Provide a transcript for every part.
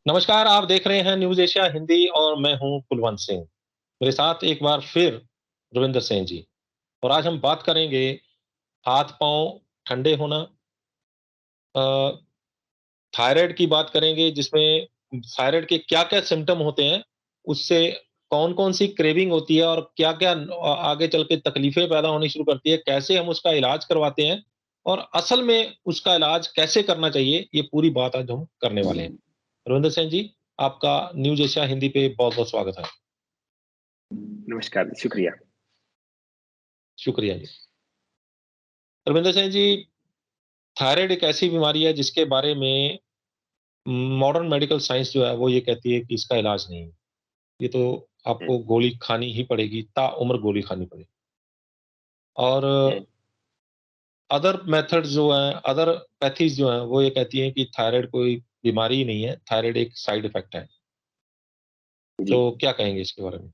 नमस्कार, आप देख रहे हैं न्यूज़ एशिया हिंदी और मैं हूं कुलवंत सिंह। मेरे साथ एक बार फिर रविंदर सिंह जी और आज हम बात करेंगे हाथ-पाँव ठंडे होना, अ, थायराइड की बात करेंगे जिसमें थायराइड के क्या-क्या सिम्पटम होते हैं, उससे कौन-कौन सी क्रेविंग होती है और क्या-क्या आगे चल के तकलीफें पैदा होनी शुरू करती है, कैसे हम उसका इलाज करवाते हैं और असल में उसका इलाज कैसे करना चाहिए, ये पूरी बात आज हम करने वाले हैं। रविंदर सिंह जी, आपका न्यूज़ एशिया हिंदी पे बहुत-बहुत स्वागत है। नमस्कार, शुक्रिया। शुक्रिया जी। रविंदर सिंह जी, थायराइड एक ऐसी बीमारी है जिसके बारे में मॉडर्न मेडिकल साइंस जो है वो ये कहती है कि इसका इलाज नहीं है। ये तो हुँ, आपको गोली खानी ही पड़ेगी, ताउम्र गोली खानी पड़ेगी। और हुँ, अदर मेथड्स जो हैं, अदर पैथीज़ जो हैं वो ये कहती हैं कि थायराइड कोई बीमारी ही नहीं है, थायराइड एक साइड इफ़ेक्ट है। जी, तो क्या कहेंगे इसके बारे में?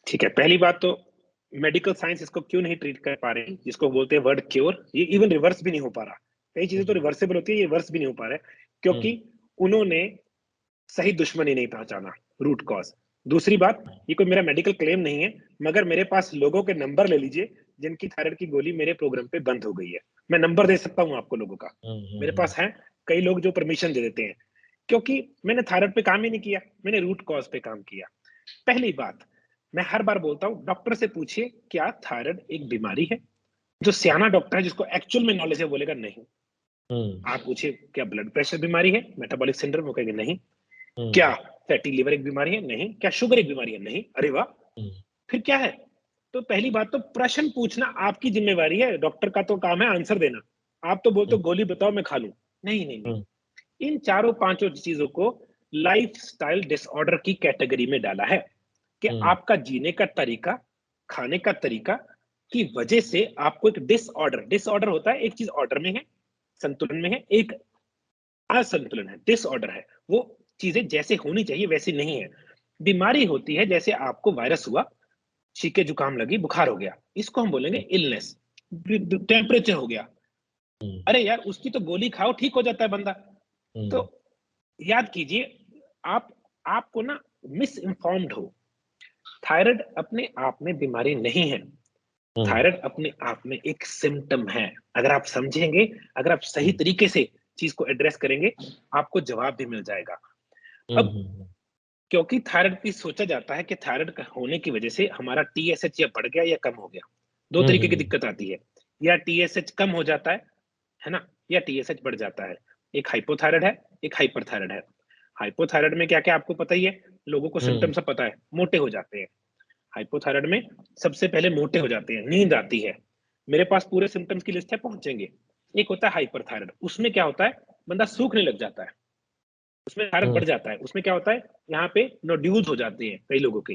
ठीक है। पहली बात तो मेडिकल साइंस इसको क्यों नहीं ट्रीट कर पा रही, जिसको बोलते हैं वर्ड क्योर, ये इवन रिवर्स भी नहीं हो पा रहा। कई चीज़ें तो हुँ, रिवर्सिबल होती है, ये रिवर्स भी नहीं हो पा रहा है, हुँ, क्योंकि उन्होंने सही दुश्मनी नहीं पहचाना, रूट कॉज़। दूसरी बात, ये कोई मेरा मेडिकल क्लेम नहीं है, मगर मेरे पास लोगों के नंबर ले लीजिए, जिनकी थायराइड की गोली मेरे प्रोग्राम पे बंद हो गई है। मैं नंबर दे सकता हूँ आपको लोगों का। हुँ, हुँ, मेरे हुँ, पास हैं कई लोग जो परमिशन दे देते हैं, क्योंकि मैंने थायराइड पे काम ही नहीं किया, मैंने रूट कॉज़ पे काम किया। पहली बात, मैं हर बार बोलता हूँ, डॉक्टर से पूछिए क्या थायराइड एक बीमारी है? जो सियाना डॉक्टर है जिसको एक्चुअल में नॉलेज है बोलेगा नहीं। हुँ, आप पूछिए क्या ब्लड प्रेशर बीमारी है? मेटाबॉलिक सिंड्रोम वो कहेंगे नहीं। क्या हुँ, फैटी लिवर एक बीमारी है? नहीं। क्या शुगर एक बीमारी है? नहीं। अरे वाह! हुँ, फिर क्या है? तो पहली बात तो प्रश्न पूछना आपकी ज़िम्मेवारी है, डॉक्टर का तो काम है आंसर देना। आप तो बोलते हुँ, हो गोली बताओ मैं खा लूँ। नहीं, नहीं, नहीं। हुँ, इन चारों पाँचों चीज़ों को लाइफ़स्टाइल डिसऑर्डर की कैटेगरी में डाला है, कि हुँ, आपका जीने का तरीका, खाने का तरीका की वजह से आपको एक डिसऑर्डर होता है, एक चीज़ ऑर्डर में है, संतुलन में है, एक असंतुलन है, डिसऑर्डर है। वो चीज़ें जैसे होनी चाहिए वैसी नहीं है। बीमारी होती है जैसे आपको वायरस हुआ, छींके जुकाम लगी, बुखार हो गया, इसको हम बोलेंगे इलनेस। टेम्परेचर हो गया, हुँ, अरे यार उसकी तो गोली खाओ ठीक हो जाता है बंदा। तो हुँ, याद कीजिए, आप आपको ना मिस इन्फॉर्म्ड हो। थायराइड अपने आप में बीमारी नहीं है। हुँ, थायराइड अपने आप में एक सिम्पटम है। अगर आप समझेंगे, अगर आप सही हुँ, तरीके से चीज को एड्रेस करेंगे, आपको जवाब भी मिल जाएगा। हुँ, अब हुँ, क्योंकि थायराइड की सोचा जाता है कि थायराइड होने की वजह से हमारा टीएसएच या बढ़ गया या कम हो गया। दो हुँ, तरीके की हुँ, दिक्कत आती है, या टीएसएच कम हो जाता है ना, या टीएसएच बढ़ जाता है। एक हाइपोथायराइड है, एक हाइपरथायराइड है। हाइपोथायराइड में क्या क्या आपको पता ही है, लोगों को हुँ, सिम्टम सब पता है, मोटे हो जाते हैं। हाइपोथायराइड में सबसे पहले मोटे हो जाते हैं, नींद आती है। मेरे पास पूरे सिम्टम्स की लिस्ट है, पहुंचेंगे। एक होता है हाइपरथायराइड, उसमें क्या होता है, बंदा सूखने लग जाता है, उसमें थायराइड हुँ, बढ़ जाता है। उसमें क्या होता है, यहाँ पे नोड्यूल्स हो जाते हैं कई लोगों के,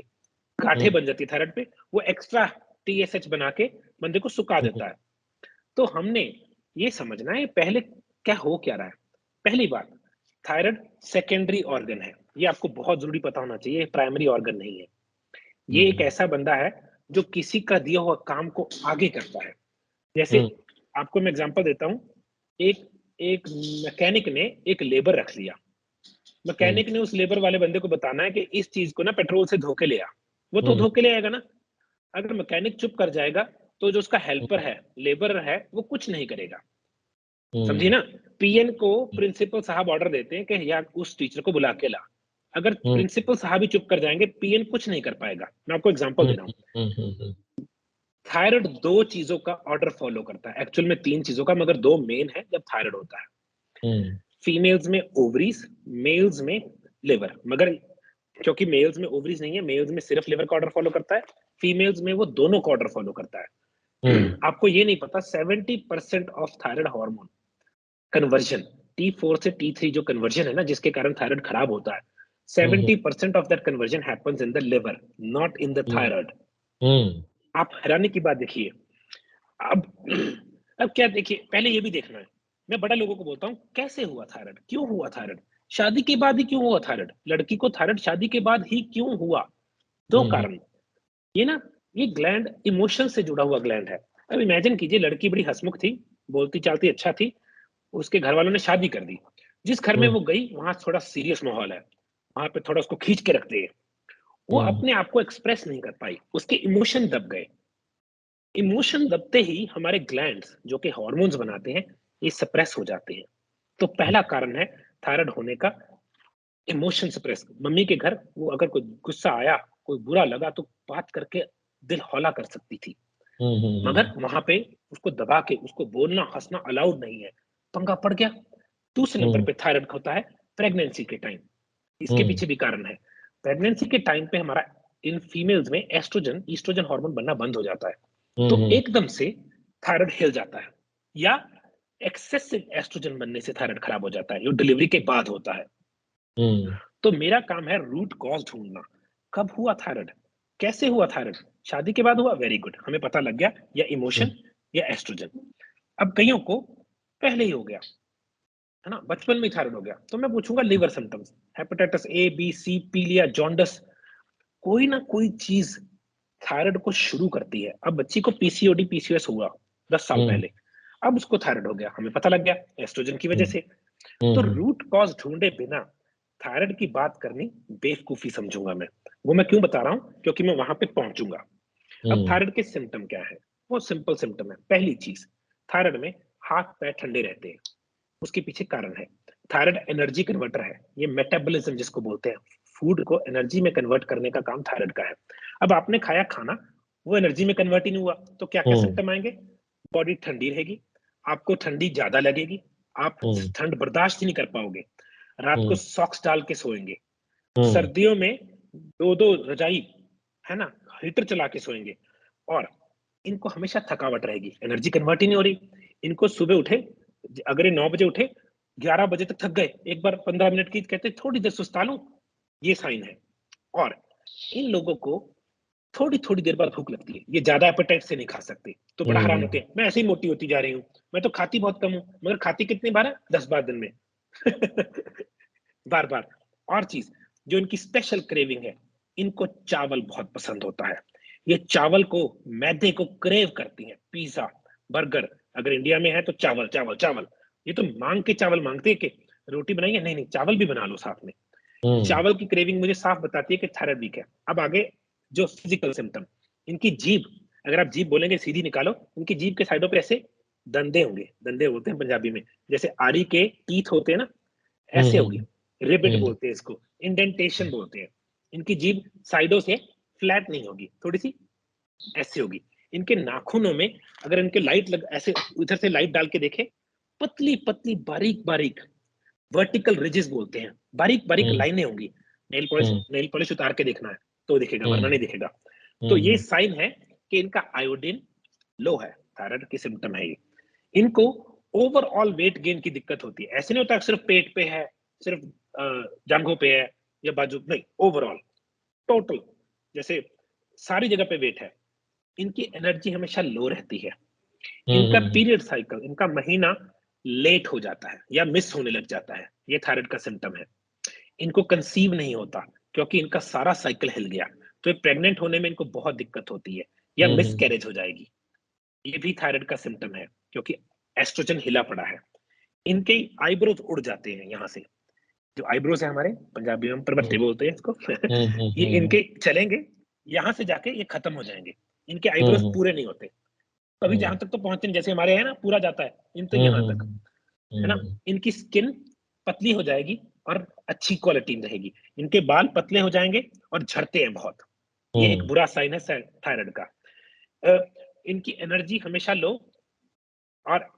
गांठें हुँ, बन जाती है थायराइड पे, वो एक्स्ट्रा टीएसएच बना के बंदे को सुखा हुँ, देता है। तो हमने ये समझना है पहले क्या हो क्या रहा है। पहली बात, थायराइड सेकेंडरी ऑर्गन है, ये आपको बहुत जरूरी पता होना चाहिए, प्राइमरी ऑर्गन नहीं है। ये एक हुँ, ऐसा बंदा है जो किसी का दिया हुआ काम को आगे करता है। जैसे हुँ, आपको मैं एग्जांपल देता हूँ, एक एक मैकेनिक ने एक लेबर रख लिया। हुँ, मैकेनिक ने उस लेबर वाले बंदे को बताना है कि इस चीज को ना पेट्रोल से धो के ले आ। वो तो हुँ, धो के ले आएगा ना। अगर मैकेनिक चुप कर जाएगा, तो जो उसका हेल्पर हुँ, है, लेबर है, वो कुछ नहीं करेगा। समझी हुँ, ना? पीएन को प्रिंसिपल साहब ऑर्डर देते हैं कि यार उस टीचर को बुला के ला। अगर हुँ, प्रिंसिपल साहब ही चुप कर जाएंगे, पीएन कुछ नहीं कर पाएगा। मैं आपको एग्जांपल हुँ, दे रहा हूँ। हुँ, हुँ, हुँ, थायराइड दो चीजों का ऑर्डर फॉलो करता है, एक्चुअल में तीन चीजों का, मगर दो मेन है जब थायराइड होता है। हुँ, फीमेल्स में ओवरीज, मेल्स में लिवर। मगर क्योंकि मेल्स में ओवरीज नहीं है, मेल्स में सिर्फ लिवर का ऑर्डर फॉलो करता है, फीमेल्स में वो दोनों का ऑर्डर फॉलो करता है। हुँ, आपको ये नहीं पता, 70% of thyroid hormone conversion, T4 से T3 जो कन्वर्जन है ना, जिसके कारण थायराइड खराब होता है, हुँ, हुँ, 70% of that conversion happens in the liver, not in the hmm, thyroid. हुँ, आप हैरानी की बात देखिए। अब अब क्या देखिए, पहले ये भी देखना है। मैं बड़ा लोगों को बोलता हूँ, कैसे हुआ थायराइड, क्यों हुआ थायराइड, शादी के बाद ही क्यों हुआ थायराइड, लड़की को थायराइड शादी के बाद ही क्यों हुआ। दो हुँ, हुँ, कारण। ये ना, ये ग्लैंड इमोशन से जुड़ा हुआ ग्लैंड है। अब इमेजिन कीजिए, लड़की बड़ी हंसमुख थी, बोलती चालती अच्छा थी, उसके घर वालों ने शादी कर दी, जिस घर में वो गई वहां थोड़ा सीरियस माहौल है, वहां पे थोड़ा उसको खींच के रखते हैं, वो अपने आप को एक्सप्रेस नहीं कर पाई, उसके इमोशन दब गए। इमोशन दबते ही हमारे ग्लैंड्स जो कि हार्मोन्स बनाते हैं, ये सप्रेस हो जाते हैं। तो पहला कारण है थायराइड होने का, इमोशन सप्रेस। मम्मी के घर वो अगर कोई गुस्सा आया, कोई बुरा लगा तो बात करके दिल हौला कर सकती थी, मगर वहां पे उसको दबा के उसको बोलना हंसना अलाउड नहीं है, पंगा पड़ गया। दूसरे नंबर पे थायराइड होता है प्रेगनेंसी के टाइम। इसके पीछे भी कारण है। प्रेगनेंसी के टाइम पे हमारा इन फीमेल्स में एस्ट्रोजन ईस्ट्रोजन हार्मोन बनना बंद हो जाता है, तो एकदम से थायराइड हिल जाता है, या एक्सेसिव एस्ट्रोजन बनने से थायराइड खराब हो जाता है, जो डिलीवरी के बाद होता है। तो मेरा काम है रूट कॉज ढूंढना। कब हुआ थायराइड, कैसे हुआ थायराइड? शादी के बाद हुआ, वेरी गुड, हमें पता लग गया, या इमोशन या एस्ट्रोजन। अब कईयों को पहले ही हो गया है ना, बचपन में थायराइड हो गया, तो मैं पूछूंगा liver symptoms, hepatitis A B C, पीलिया, जॉन्डिस, कोई ना कोई चीज थायराइड को शुरू करती है। अब बच्ची को पीसीओडी पीसीओएस हुआ 10 साल पहले, अब उसको थायराइड हो गया, हमें पता लग गया एस्ट्रोजन की वजह से। तो रूट कॉज ढूंढे बिना थायराइड की बात करनी बेवकूफी समझूंगा मैं। वो मैं क्यों बता रहा हूं, क्योंकि मैं वहां पे पहुंचूंगा। अब थायराइड के सिम्टम क्या है? वो सिंपल सिम्टम है। पहली चीज, थायराइड में हाथ पैर ठंडे रहते हैं, उसके पीछे कारण है, थायराइड एनर्जी कन्वर्टर है, ये मेटाबॉलिज्म जिसको बोलते हैं, फूड को एनर्जी में कन्वर्ट करने का काम थायराइड का है। अब आपने खाया खाना, वो एनर्जी में कन्वर्ट ही नहीं हुआ, तो क्या क्या सिम्टम आएंगे? बॉडी ठंडी रहेगी, आपको ठंडी ज्यादा लगेगी, आप ठंड बर्दाश्त ही नहीं कर पाओगे, रात को सॉक्स डाल के सोएंगे, सर्दियों में दो दो रजाई, है ना, हीटर चला के सोएंगे, और इनको हमेशा थकावट रहेगी, एनर्जी कन्वर्ट ही नहीं हो रही। इनको सुबह उठे, अगर ये 9 बजे उठे, 11 बजे तक थक गए, एक बार 15 मिनट की कहते थोड़ी देर सुस्ता लूं, ये साइन है। और इन लोगों को थोड़ी थोड़ी देर बाद भूख लगती है, ये ज्यादा एपेटाइट से नहीं खा सकते, तो बड़ा हैरान होते हैं, मैं ऐसे ही मोटी होती जा रही हूँ, मैं तो खाती बहुत कम हूँ, मगर खाती कितनी बार है? 10 बार दिन में। बार बार। और चीज जो इनकी स्पेशल क्रेविंग है, इनको चावल बहुत पसंद होता है, ये चावल को, मैदे को क्रेव करती हैं, पिज्जा, बर्गर, अगर इंडिया में है तो चावल चावल चावल, ये तो मांग के चावल मांगते हैं कि रोटी बनाइए, नहीं नहीं चावल भी बना लो साथ में। चावल की क्रेविंग मुझे साफ बताती है कि थायराइड वीक है। अब आगे जो फिजिकल सिम्टम, इनकी जीभ, अगर आप जीभ बोलेंगे सीधी निकालो, इनकी जीभ के साइडों पे ऐसे दंदे होंगे, दंदे बोलते हैं पंजाबी में, जैसे आरी के टीथ होते हैं ना, ऐसे होगी, रिबिट बोलते हैं इसको, इंडेंटेशन बोलते हैं। इनकी जीभ साइडों से फ्लैट नहीं होगी, थोड़ी सी ऐसे होगी। इनके नाखूनों में अगर इनके लाइट लग, ऐसे उधर से लाइट डाल के देखे, पतली पतली बारीक बारीक वर्टिकल रिजेस बोलते हैं, बारीक बारीक लाइनें होंगी। नेल पॉलिश उतार के देखना है तो दिखेगा, वरना नहीं दिखेगा। तो ये साइन है कि इनका आयोडीन लो है, थायराइड की सिम्टम है ये। इनको ओवरऑल वेट गेन की दिक्कत होती है, ऐसे नहीं होता सिर्फ पेट पे है, सिर्फ जांघों पे है या बाजू, नहीं, ओवरऑल टोटल, जैसे सारी जगह पे वेट है। इनकी एनर्जी हमेशा लो रहती है। इनका पीरियड साइकिल, इनका महीना लेट हो जाता है या मिस होने लग जाता है, ये थायराइड का सिम्टम है। इनको कंसीव नहीं होता क्योंकि इनका सारा साइकिल हिल गया, तो प्रेग्नेंट होने में इनको बहुत दिक्कत होती है, या मिस कैरेज हो जाएगी, ये भी थायराइड का सिम्टम है, क्योंकि एस्ट्रोजन हिला पड़ा है। इनके आईब्रोज उड़ जाते हैं, यहाँ से जो आईब्रोज है हमारे पंजाबी में परबत्ते बोलते हैं इसको, ये इनके चलेंगे, यहाँ से जाके ये खत्म हो जाएंगे, इनके आईब्रोज पूरे नहीं होते, कभी जहां तक तो पहुंचते नहीं, जैसे हमारे है ना पूरा जाता है, इन तो यहाँ तक, है ना। इनकी स्किन पतली हो जाएगी और अच्छी क्वालिटी में रहेगी, इनके बाल पतले हो जाएंगे और झड़ते हैं बहुत, ये एक बुरा साइन है थायराइड का। इनकी एनर्जी हमेशा लो, और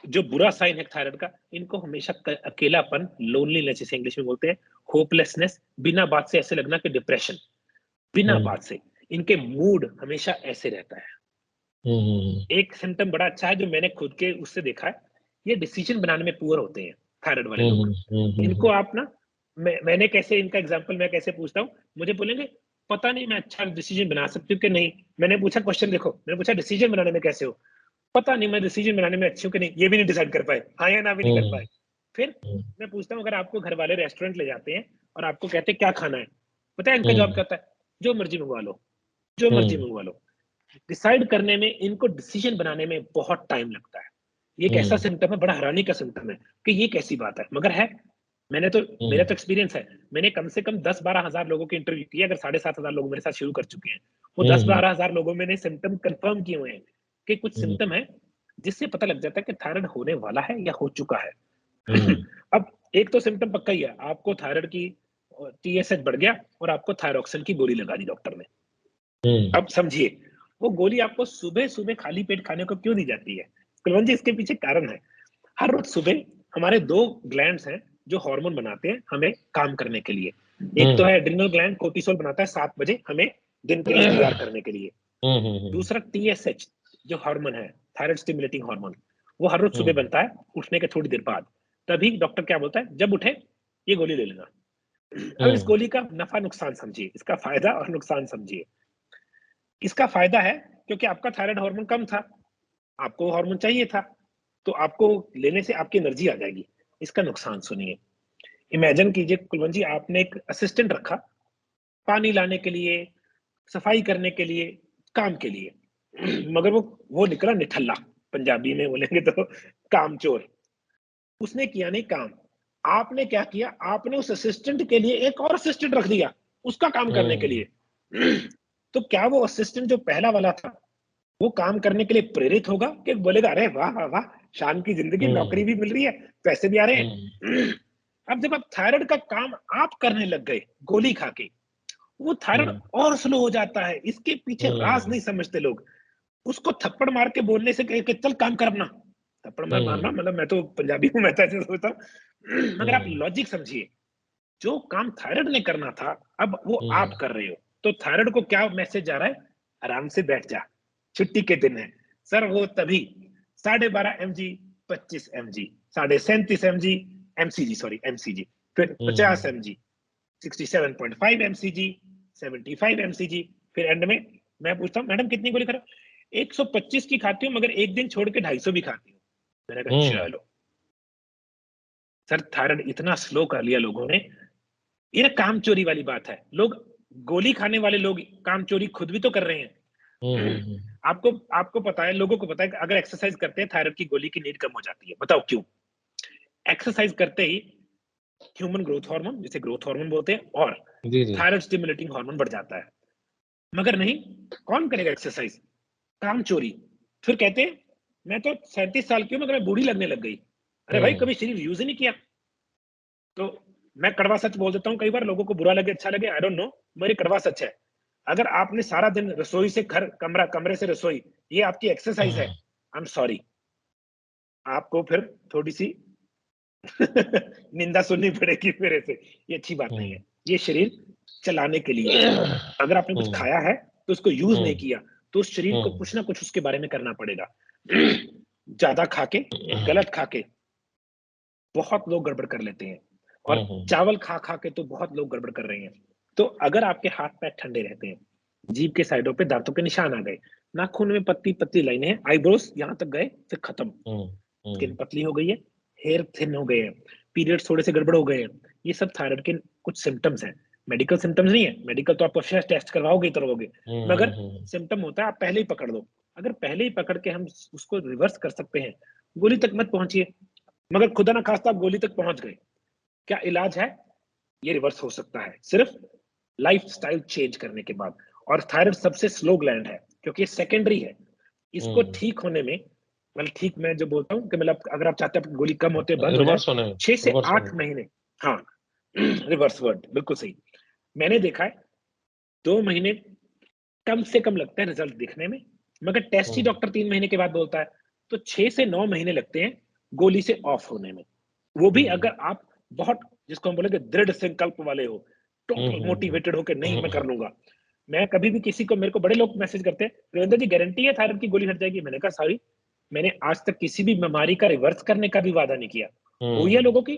जो बुरा साइन है थायराइड का, इनको हमेशा अकेलापन, लोनलीनेस जिसे इंग्लिश में बोलते हैं, होपलेसनेस, बिना बात से ऐसे लगना कि डिप्रेशन, बिना बात से इनके मूड हमेशा ऐसे रहता है। एक सिम्टम बड़ा अच्छा है जो मैंने खुद के उससे देखा है, ये डिसीजन बनाने में पुअर होते हैं थायराइड वाले लोग। इनको आप ना, मैंने कैसे, इनका एग्जांपल मैं कैसे पूछता हूँ, मुझे बोलेंगे पता नहीं मैं अच्छा डिसीजन बना सकती हूँ कि नहीं। मैंने पूछा क्वेश्चन, देखो मैंने पूछा डिसीजन बनाने में कैसे हो, पता नहीं मैं डिसीजन बनाने में अच्छी हूँ कि नहीं, ये भी नहीं डिसाइड कर पाए, हाँ या ना भी नहीं कर पाए। फिर मैं पूछता हूँ, अगर आपको घर वाले रेस्टोरेंट ले जाते हैं और आपको कहते हैं क्या खाना है, पता है इनका जवाब क्या होता है? जो मर्जी मंगवा लो, जो मर्जी मंगवा लो। डिसाइड करने में, इनको डिसीजन बनाने में बहुत टाइम लगता है। ये एक ऐसा सिम्टम है, बड़ा हैरानी का सिम्टम है कि ये कैसी बात है, मगर है। मेरा तो हुँ, एक्सपीरियंस है, मैंने कम से कम 10-12 हज़ार लोगों की इंटरव्यू की है, अगर 7,500 लोग मेरे साथ शुरू कर चुके हैं। वो हुँ, हुँ, 10-12 हज़ार लोगों में ने सिम्पटम कन्फर्म किए हुए हैं, कि कुछ हुँ, सिम्पटम है, जिससे पता लग जाता है कि थायराइड होने वाला है या हो चुका है। हुँ, अब एक तो सिम्पटम पक्का ही है, आपको थायराइड की टीएसएच बढ़ गया और आपको थायरॉक्सिन की गोली लगा दी डॉक्टर ने। हुँ, अब समझिए, वो गोली आपको सुबह-सुबह खाली पेट खाने को क्यों दी जाती है? कुलवंत जी, इसके पीछे कारण है। हर रोज़ सुबह हमारे 2 ग्लैंड्स हैं, जो हार्मोन बनाते हैं हमें काम करने के लिए। एक तो हुँ, है एड्रिनल ग्लैंड, कोर्टिसोल बनाता है 7 बजे हमें दिन के लिए तैयार करने के लिए। हुँ, हुँ, हुँ, दूसरा टीएसएच जो हार्मोन है, थायराइड स्टिमुलेटिंग हार्मोन, वो हर रोज़ सुबह हुँ, बनता है, उठने के थोड़ी देर बाद। तभी डॉक्टर क्या बोलता है, जब उठे, ये गोली ले लेना। अब इस हुँ, गोली का नफ़ा-नुकसान समझिए, इसका फ़ायदा और नुकसान समझिए। इसका फ़ायदा है क्योंकि आपका थायराइड हार्मोन कम था, आपको वो हार्मोन चाहिए था, तो आपको लेने से आपकी एनर्जी आ जाएगी। इसका नुकसान सुनिए, इमेजिन कीजिए कुलवंत जी, आपने एक असिस्टेंट रखा, पानी लाने के लिए, सफाई करने के लिए, काम के लिए। मगर वो निकला निठल्ला, पंजाबी में बोलेंगे तो कामचोर। उसने किया नहीं काम। आपने क्या किया, आपने उस असिस्टेंट के लिए एक और असिस्टेंट रख दिया, उसका काम करने के हुँ, लिए। तो क्या वो असिस्टेंट जो पहला वाला था, वो काम करने के लिए प्रेरित होगा कि बोलेगा, अरे वाह वाह वाह, शान की जिंदगी, हुँ, नौकरी भी मिल रही है, पैसे भी आ रहे हुँ, हैं। अब जब आप थायराइड का काम आप करने लग गए गोली खा के, वो थायराइड हुँ, और स्लो हो जाता है। इसके पीछे राज हुँ, नहीं समझते लोग। उसको थप्पड़ मार के बोलने से कहे कि चल काम कर अपना, थप्पड़ मार मारना हुँ, मतलब, मैं तो पंजाबी हूँ, मैं तो ऐसे सोचता हूँ। मगर आप हुँ, लॉजिक समझिए, जो काम थायराइड ने करना था, अब वो हुँ, आप कर रहे हो। तो थायराइड को क्या मैसेज जा रहा है, आराम से बैठ जा, छुट्टी के दिन है। सर वो तभी 12.5 MG, 25 MG, 37.5 MG, MCG sorry MCG, फिर 50 हुँ, एमजी, 67.5 एमसीजी, 75 एमसीजी, फिर एंड में मैं पूछता हूँ, मैडम कितनी गोली खा रहे हो? 125 की खाती हूँ, मगर एक दिन छोड़ के 250 भी खाती हूँ। मैंने कहा हुँ, चलो। सर थायराइड इतना स्लो कर लिया लोगों ने, ये ना काम चोरी वाली बात है। लोग गोली खाने वाले लोग काम चोरी खुद भी तो कर रहे हुँ, हैं। हुँ, हुँ, आपको आपको पता है, लोगों को पता है कि अगर एक्सरसाइज करते हैं थायराइड की गोली की नीड कम हो जाती है। बताओ क्यों? एक्सरसाइज करते ही ह्यूमन ग्रोथ हार्मोन, जिसे ग्रोथ हार्मोन बोलते हैं, और जी, जी, थायराइड स्टिमुलेटिंग हार्मोन बढ़ जाता है। मगर नहीं, कौन करेगा एक्सरसाइज? काम चोरी। फिर कहते हैं, मैं तो 37 साल की हूँ मगर मैं बूढ़ी लगने लग गई। अरे भाई, हुँ, कभी शरीर यूज ही नहीं किया। तो मैं कड़वा सच बोल देता हूँ, कई बार लोगों को बुरा लगे अच्छा लगे, आई डोंट नो, मेरी कड़वा सच है। अगर आपने सारा दिन रसोई से घर, कमरा, कमरे से रसोई, ये आपकी एक्सरसाइज है, आई एम सॉरी, आपको फिर थोड़ी सी निंदा सुननी पड़ेगी मेरे से। ये अच्छी बात नहीं है। हुँ, ये शरीर चलाने के लिए है। अगर आपने कुछ हुँ, खाया है तो उसको यूज नहीं हुँ, किया, तो उस शरीर को हुँ, कुछ ना कुछ उसके बारे में करना पड़ेगा। ज्यादा खा के, गलत खा के बहुत लोग गड़बड़ कर लेते हैं, और हुँ, हुँ, चावल खा खा के तो बहुत लोग गड़बड़ कर रहे हैं। तो अगर आपके हाथ पैर ठंडे रहते हैं, जीभ के साइडों पे दांतों के निशान आ गए, नाखून में पतली पतली लाइनें हैं, आईब्रोज यहाँ तक गए, फिर खत्म, हुँ, स्किन हुँ, पतली हो गई है, हेयर थिन हो गए हैं, पीरियड्स थोड़े से गड़बड़ हो गए हैं, ये सब थायराइड के कुछ सिम्टम्स हैं। मेडिकल सिम्टम्स नहीं है, मेडिकल तो आप टेस्ट करवाओगे ही करवाओगे, हुँ, मगर हुँ, हुँ, सिम्टम होता है, आप पहले ही पकड़ लो। अगर पहले ही पकड़ के हम उसको रिवर्स कर सकते हैं, गोली तक मत पहुंचिए, मगर खुदा ना खास्ता आप गोली तक पहुंच गए, क्या इलाज है? ये रिवर्स हो सकता है सिर्फ लाइफस्टाइल चेंज करने के बाद। और थायराइड सबसे स्लो ग्लैंड है, क्योंकि ये सेकेंडरी है। इसको हुँ, ठीक होने में, मतलब ठीक मैं जो बोलता हूँ कि मतलब अगर आप चाहते हैं आपकी गोली कम होते बंद हो जाए, रिवर्स होने 6 से रिवर्स होने 8 महीने। हाँ, रिवर्स वर्ड बिल्कुल सही। मैंने देखा है 2 महीने कम से कम लगता है रिजल्ट दिखने में, मगर टेस्ट ही हुँ, डॉक्टर 3 महीने के बाद बोलता है। तो 6 से 9 महीने लगते हैं गोली से ऑफ होने में। वो भी हुँ, अगर आप बहुत, जिसको हम बोलेंगे दृढ़ संकल्प वाले हो, हुँ, टोटल हुँ, हुँ, मोटिवेटेड हो के नहीं मैं हुँ, कर लूँगा। मैं कभी भी किसी को, मेरे को बड़े लोग मैसेज करते हैं, "वीरेंद्र जी गारंटी है थायराइड की गोली हट जाएगी?" मैंने कहा सॉरी, मैंने आज तक किसी भी बीमारी का रिवर्स करने का भी वादा नहीं किया। हुई है हुँ, लोगों की,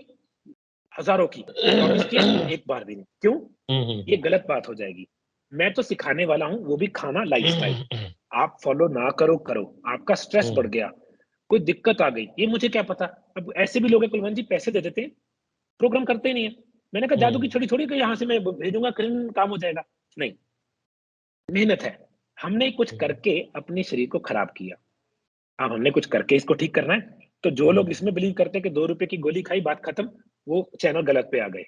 हज़ारों की, प्रॉमिस किया, एक बार भी नहीं। क्यों? हुँ, ये हुँ, गलत बात हो जाएगी। मैं तो सिखाने वाला हूँ, वो भी खाना लाइफ़स्टाइल। आप फॉलो ना करो, करो। आपका स्ट्रेस बढ़ हुँ, गया, कोई दिक्कत आ गई, ये मुझे क्या पता? अब ऐसे भी लोग हैं कुलवंत जी, पैसे दे देते हैं, प्रोग्राम करते ही नहीं है। मैंने कहा जादू की हुँ, छड़ी थोड़ी कि यहाँ से मैं भेजूँगा क्रीम काम हो जाएगा। नहीं, मेहनत है। हमने कुछ हुँ, करके अपने शरीर को खराब किया। अब हमने कुछ करके इसको ठीक करना है, तो जो लोग इसमें बिलीव करते हैं कि 2 रुपए की गोली खाई बात खत्म, वो चैनल गलत पे आ गए।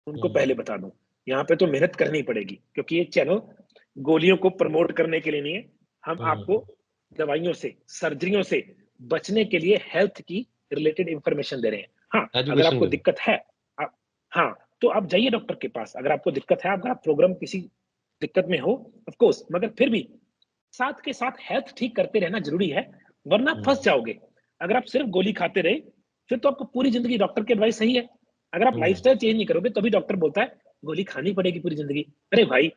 उनको पहले बता दूं, यहाँ पे तो मेहनत करनी पड़ेगी, क्योंकि ये चैनल गोलियों को प्रमोट करने के लिए नहीं है। हम आपको दवाइयों से, सर्जरियों से बचने के लिए हेल्थ की रिलेटेड इंफॉर्मेशन दे रहे हैं। हाँ, अगर एजुकेशन आपको दे रहे दिक्कत है, आप, हाँ, तो आप जाइए डॉक्टर के पास। अगर आपको दिक्कत है, अगर आप प्रोग्राम किसी दिक्कत में हो, ऑफ कोर्स, मगर फिर भी साथ के साथ हेल्थ ठीक करते रहना जरूरी है, वरना हैं। फंस जाओगे। अगर आप सिर्फ गोली खाते रहे, फिर तो आपको पूरी जिंदगी डॉक्टर की एडवाइस सही है। अगर आप लाइफस्टाइल चेंज नहीं करोगे, तभी डॉक्टर बोलता है गोली खानी पड़ेगी पूरी जिंदगी। अरे भाई,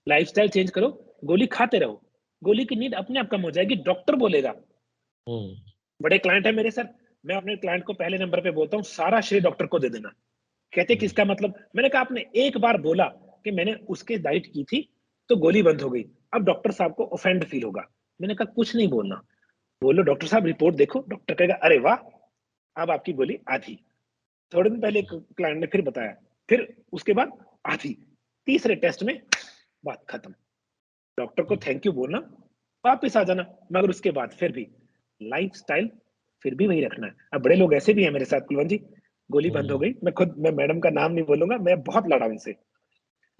लाइफस्टाइल चेंज करो, गोली खाते रहो, गोली की नीड अपने आप कम हो जाएगी, डॉक्टर बोलेगा। बड़े क्लाइंट है मेरे सर, मैं अपने क्लाइंट को पहले नंबर पे बोलता हूँ सारा श्रेय डॉक्टर को दे देना। कहते किसका मतलब? मैंने कहा आपने एक बार बोला कि मैंने उसके डाइट की थी तो गोली बंद हो गई, अब डॉक्टर साहब को ऑफेंड फील होगा। मैंने कहा कुछ नहीं बोलना, बोलो डॉक्टर साहब रिपोर्ट देखो। डॉक्टर कहेगा अरे वाह, अब आपकी गोली आधी। थोड़े दिन पहले क्लाइंट ने फिर बताया, फिर उसके बाद आधी, तीसरे टेस्ट में बात खत्म। डॉक्टर को थैंक यू बोलना, वापस आ जाना, मगर उसके बाद फिर भी लाइफस्टाइल फिर भी वही रखना है। अब बड़े लोग ऐसे भी हैं मेरे साथ कुलवंत जी, गोली बंद हो गई, मैं मैडम का नाम नहीं बोलूंगा, मैं बहुत लड़ा उनसे,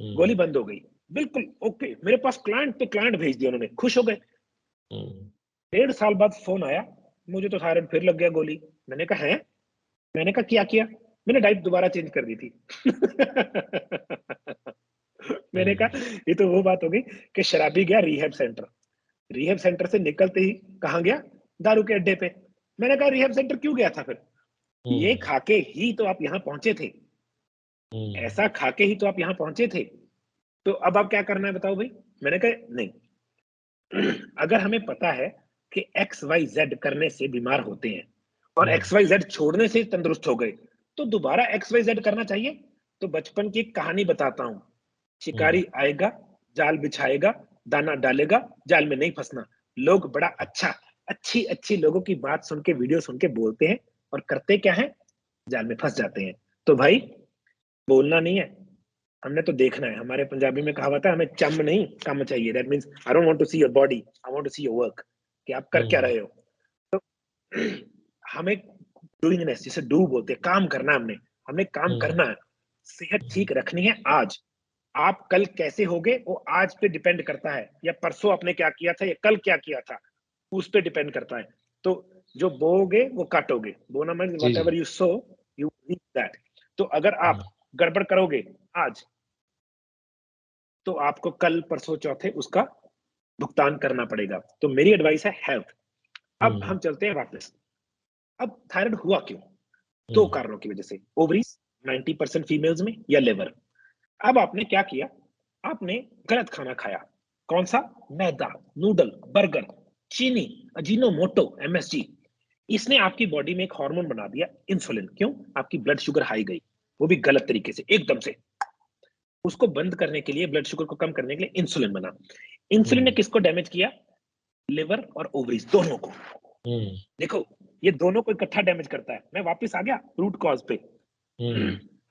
गोली बंद हो गई, बिल्कुल ओके, मेरे पास क्लाइंट पे क्लाइंट भेज दिया उन्होंने, खुश हो गए। 1.5 साल बाद फोन आया, मुझे तो थायराइड फिर लग गया गोली। मैंने कहा है? मैंने कहा क्या किया? मैंने डाइट दोबारा चेंज कर दी थी। मैंने कहा ये तो वो बात हो गई कि शराबी गया रिहैब सेंटर, रिहैब सेंटर से निकलते ही कहाँ गया? दारू के अड्डे पे। मैंने कहा रिहैब सेंटर क्यों गया था फिर? ये खाके ही तो आप यहाँ पहुंचे थे, ऐसा खाके ही तो आप यहाँ पहुंचे थे, तो अब आप क्या करना है बताओ भाई? मैंने कहा नहीं, अगर हमें पता है कि एक्स वाई जेड करने से बीमार होते हैं और एक्स वाई जेड छोड़ने से तंदुरुस्त हो गए, तो दोबारा एक्स वाई जेड करना चाहिए। तो बचपन की एक कहानी बताता हूं, शिकारी आएगा, जाल बिछाएगा, दाना डालेगा, जाल में नहीं फंसना। लोग बड़ा अच्छा, अच्छी अच्छी लोगों की बात सुन के, वीडियो सुन के बोलते हैं और करते क्या है? जाल में फंस जाते हैं। तो भाई बोलना नहीं है, हमने तो देखना है। हमारे पंजाबी में कहावत है, हमें चम नहीं कम चाहिए। That means I don't want to see your body, I want to see your work, कि आप कर क्या रहे हो। तो हमें डूइंगनेस, जिसे डू बोलते हैं, काम करना है। हमने हमने काम करना है, सेहत ठीक रखनी है आज। आप कल कैसे होगे वो आज पे डिपेंड करता है, या परसों आपने क्या किया था या कल क्या किया था उस पे डिपेंड करता है। तो जो बोओगे वो काटोगे, बोना मींस जी, whatever you sow you reap that. तो अगर आप गड़बड़ करोगे आज, तो आपको कल परसों चौथे उसका भुगतान करना पड़ेगा। तो मेरी एडवाइस है हेल्थ। अब हम चलते हैं वापस। अब थायराइड हुआ क्यों? दो कारणों की वजह से, ओवरीज 90% फीमेल्स में, या लिवर। अब आपने क्या किया? आपने गलत खाना खाया। कौन सा? मैदा, नूडल, बर्गर, चीनी, अजीनोमोटो, एमएसजी। इसने आपकी बॉडी में एक हार्मोन बना दिया, इंसुलिन। क्यों? आपकी ब्लड शुगर हाई गई, वो भी गलत तरीके से, एकदम से। उसको बंद करने के लिए, ब्लड शुगर को कम करने के लिए इंसुलिन बना। इंसुलिन ने किसको डैमेज किया? लिवर और ओवरीज दोनों को। देखो, ये दोनों को इकट्ठा डैमेज करता है। मैं वापस आ गया रूट कॉज पे।